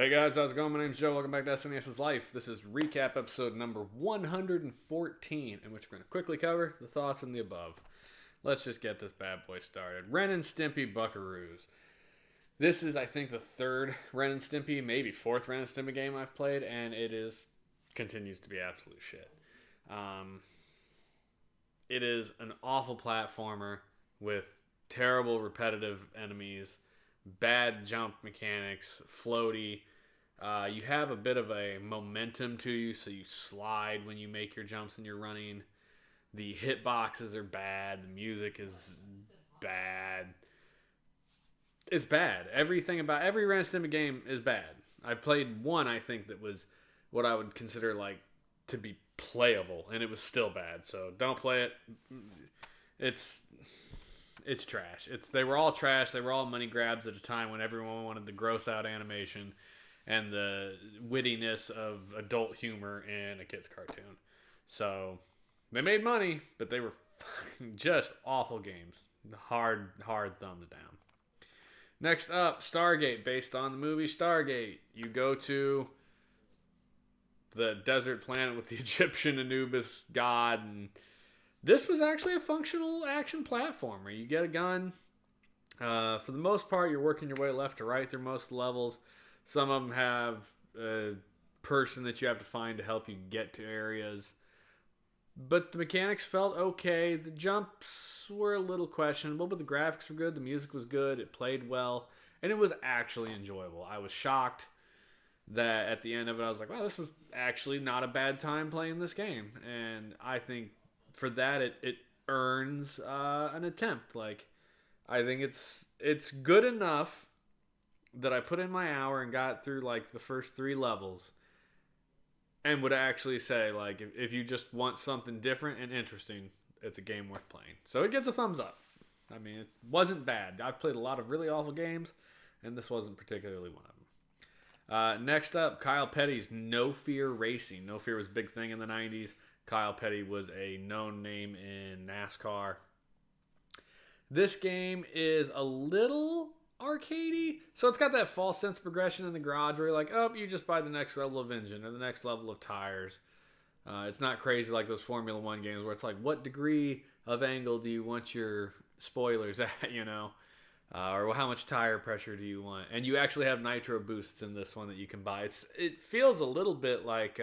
Hey guys, how's it going? My name's Joe. Welcome back to SNES's Life. This is recap episode number 114, in which we're going to quickly cover the thoughts and the above. Let's just get this bad boy started. Ren and Stimpy Buckaroos. This is, I think, the third Ren and Stimpy, maybe fourth Ren and Stimpy game I've played, and continues to be absolute shit. It is an awful platformer with terrible repetitive enemies, bad jump mechanics, floaty. You have a bit of a momentum to you, so you slide when you make your jumps and you're running. The hitboxes are bad. The music is bad. It's bad. Everything about every Ren and Stimpy game is bad. I played one, I think, that was what I would consider to be playable, and it was still bad. So don't play it. It's trash. They were all trash. They were all money grabs at a time when everyone wanted the gross out animation and the wittiness of adult humor in a kid's cartoon. So they made money, but they were just awful games. Hard thumbs down. Next up, Stargate, based on the movie Stargate. You go to the desert planet with the Egyptian Anubis god, and this was actually a functional action platformer. You get a gun. For the most part, you're working your way left to right through most levels. Some of them have a person that you have to find to help you get to areas. But the mechanics felt okay. The jumps were a little questionable, but the graphics were good. The music was good. It played well. And it was actually enjoyable. I was shocked that at the end of it, I was like, wow, this was actually not a bad time playing this game. And I think for that, it earns an attempt. I think it's good enough that I put in my hour and got through the first 3 levels, and would actually say if you just want something different and interesting, it's a game worth playing. So it gets a thumbs up. I mean, it wasn't bad. I've played a lot of really awful games, and this wasn't particularly one of them. Next up, Kyle Petty's No Fear Racing. No Fear was a big thing in the 90s. Kyle Petty was a known name in NASCAR. This game is a little arcadey, so it's got that false sense of progression in the garage where you're like, oh, you just buy the next level of engine or the next level of tires. It's not crazy like those Formula One games where it's like, what degree of angle do you want your spoilers at, or how much tire pressure do you want? And you actually have nitro boosts in this one that you can buy. It feels a little bit like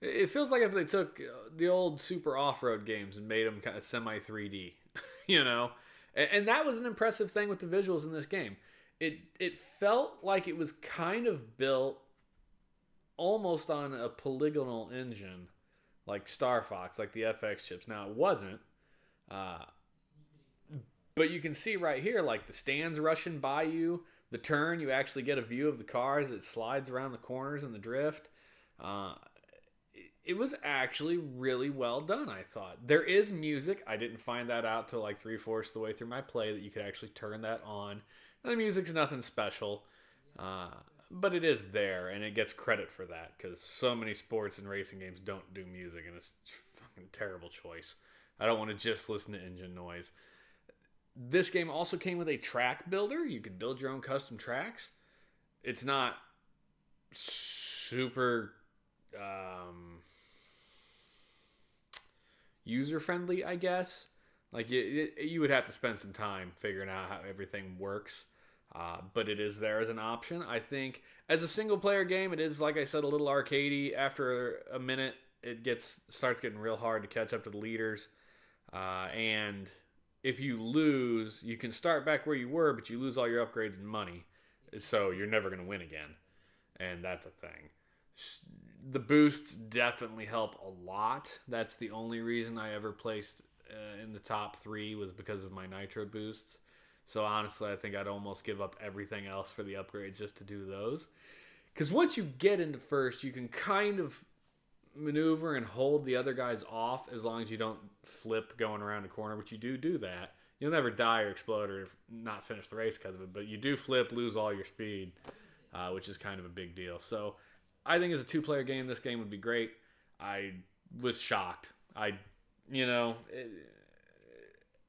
it feels like if they took the old Super Off-Road games and made them kind of semi-3D, And that was an impressive thing with the visuals in this game. It felt like it was kind of built almost on a polygonal engine, like Star Fox, like the FX chips. Now, it wasn't. But you can see right here, the stands rushing by you, the turn, you actually get a view of the cars. It slides around the corners and the drift. It was actually really well done, I thought. There is music. I didn't find that out till 3/4 of the way through my play that you could actually turn that on. And the music's nothing special, but it is there, and it gets credit for that because so many sports and racing games don't do music, and it's a fucking terrible choice. I don't want to just listen to engine noise. This game also came with a track builder. You could build your own custom tracks. It's not super user-friendly, I guess. You would have to spend some time figuring out how everything works. But it is there as an option. I think as a single-player game, it is, like I said, a little arcadey. After a minute, it starts getting real hard to catch up to the leaders. And if you lose, you can start back where you were, but you lose all your upgrades and money. So you're never going to win again. And that's a thing. The boosts definitely help a lot. That's the only reason I ever placed in the top 3 was because of my nitro boosts. So honestly, I think I'd almost give up everything else for the upgrades just to do those. Because once you get into first, you can kind of maneuver and hold the other guys off as long as you don't flip going around the corner, which you do that. You'll never die or explode or not finish the race because of it, but you do flip, lose all your speed, which is kind of a big deal. So I think as a 2-player game, this game would be great. I was shocked.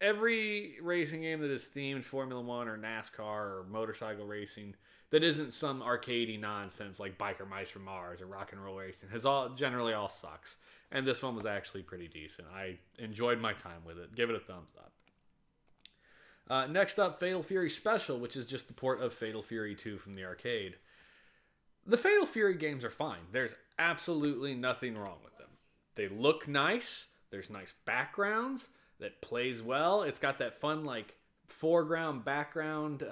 every racing game that is themed Formula One or NASCAR or motorcycle racing that isn't some arcadey nonsense like Biker Mice from Mars or Rock and Roll Racing has generally all sucks. And this one was actually pretty decent. I enjoyed my time with it. Give it a thumbs up. Next up, Fatal Fury Special, which is just the port of Fatal Fury 2 from the arcade. The Fatal Fury games are fine. There's absolutely nothing wrong with them. They look nice. There's nice backgrounds. That plays well. It's got that fun, like, foreground, background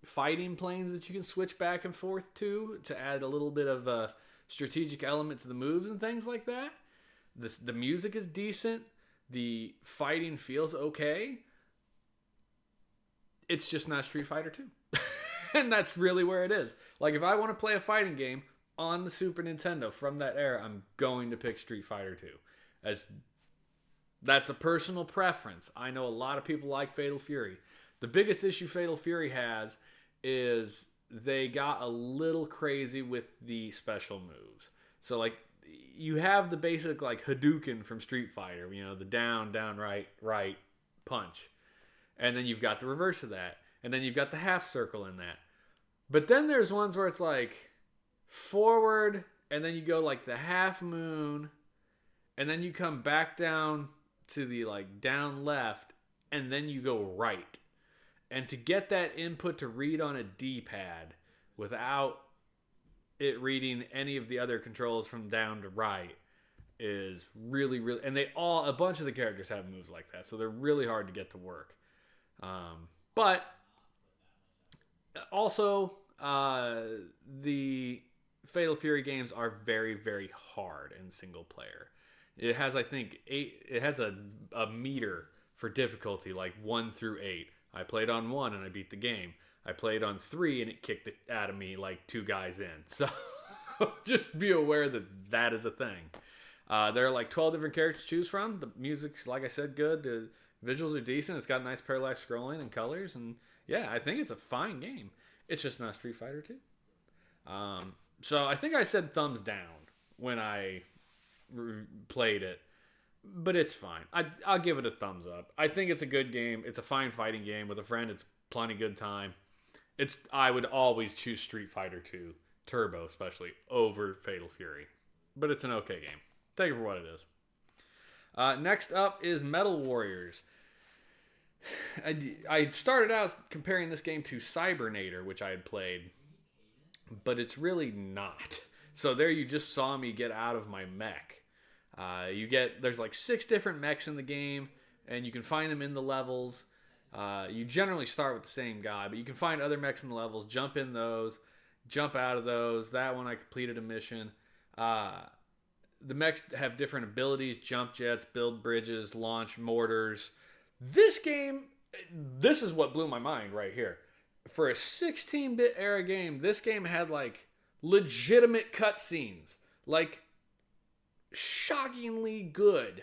fighting planes that you can switch back and forth to add a little bit of a strategic element to the moves and things like that. The music is decent. The fighting feels okay. It's just not Street Fighter 2. And that's really where it is. Like, if I want to play a fighting game on the Super Nintendo from that era, I'm going to pick Street Fighter 2. That's a personal preference. I know a lot of people like Fatal Fury. The biggest issue Fatal Fury has is they got a little crazy with the special moves. So, like, you have the basic, like, Hadouken from Street Fighter, you know, the down, right punch. And then you've got the reverse of that. And then you've got the half circle in that. But then there's ones where it's like forward, and then you go like the half moon, and then you come back down to the like down left, and then you go right. And to get that input to read on a D-pad without it reading any of the other controls from down to right is really, really... And a bunch of the characters have moves like that, so they're really hard to get to work. But also, the Fatal Fury games are very, very hard in single player. It has, I think, it has a meter for difficulty, like 1 through 8. I played on 1 and I beat the game. I played on 3 and it kicked it out of me like 2 guys in. So just be aware that is a thing. There are like 12 different characters to choose from. The music's, like I said, good. The visuals are decent. It's got nice parallax scrolling and colors. And yeah, I think it's a fine game. It's just not Street Fighter 2. So I think I said thumbs down when I played it. But it's fine. I'll give it a thumbs up. I think it's a good game. It's a fine fighting game. With a friend, it's plenty good time. I would always choose Street Fighter 2, Turbo especially, over Fatal Fury. But it's an okay game. Take it for what it is. Next up is Metal Warriors. I started out comparing this game to Cybernator, which I had played. But it's really not. So there you just saw me get out of my mech. There's like 6 different mechs in the game, and you can find them in the levels. You generally start with the same guy, but you can find other mechs in the levels, jump in those, jump out of those. That one I completed a mission. The mechs have different abilities, jump jets, build bridges, launch mortars. This game, this is what blew my mind right here. For a 16-bit era game, this game had like legitimate cutscenes. Like, shockingly good.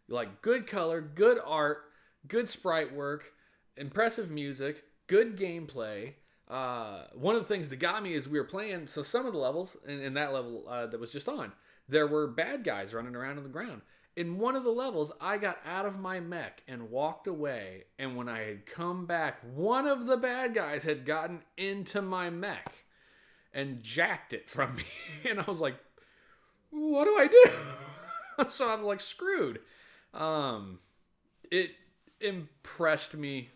Like, good color, good art, good sprite work, impressive music, good gameplay. One of the things that got me is we were playing, so some of the levels, in that level that was just on, there were bad guys running around on the ground. In one of the levels, I got out of my mech and walked away, and when I had come back, one of the bad guys had gotten into my mech and jacked it from me. And I was like, what do I do? So I was like, screwed. It impressed me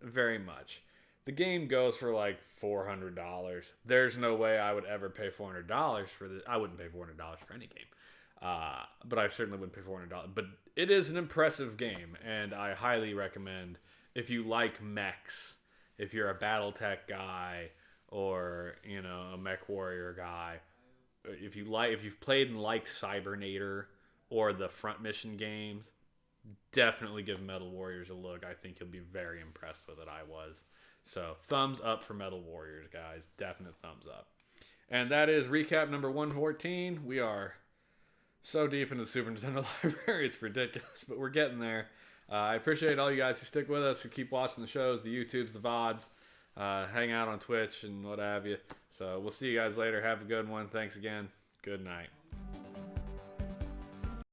very much. The game goes for like $400. There's no way I would ever pay $400 for this. I wouldn't pay $400 for any game. But I certainly wouldn't pay $400. But it is an impressive game, and I highly recommend if you like mechs, if you're a BattleTech guy or, you know, a Mech Warrior guy, if you've played and liked Cybernator or the Front Mission games, definitely give Metal Warriors a look. I think you'll be very impressed with it. I was. So thumbs up for Metal Warriors, guys. Definite thumbs up. And that is recap number 114. We are so deep into the Super Nintendo library, it's ridiculous, but we're getting there. I appreciate all you guys who stick with us, who keep watching the shows, the YouTubes, the VODs, hang out on Twitch and what have you. So we'll see you guys later. Have a good one. Thanks again. Good night.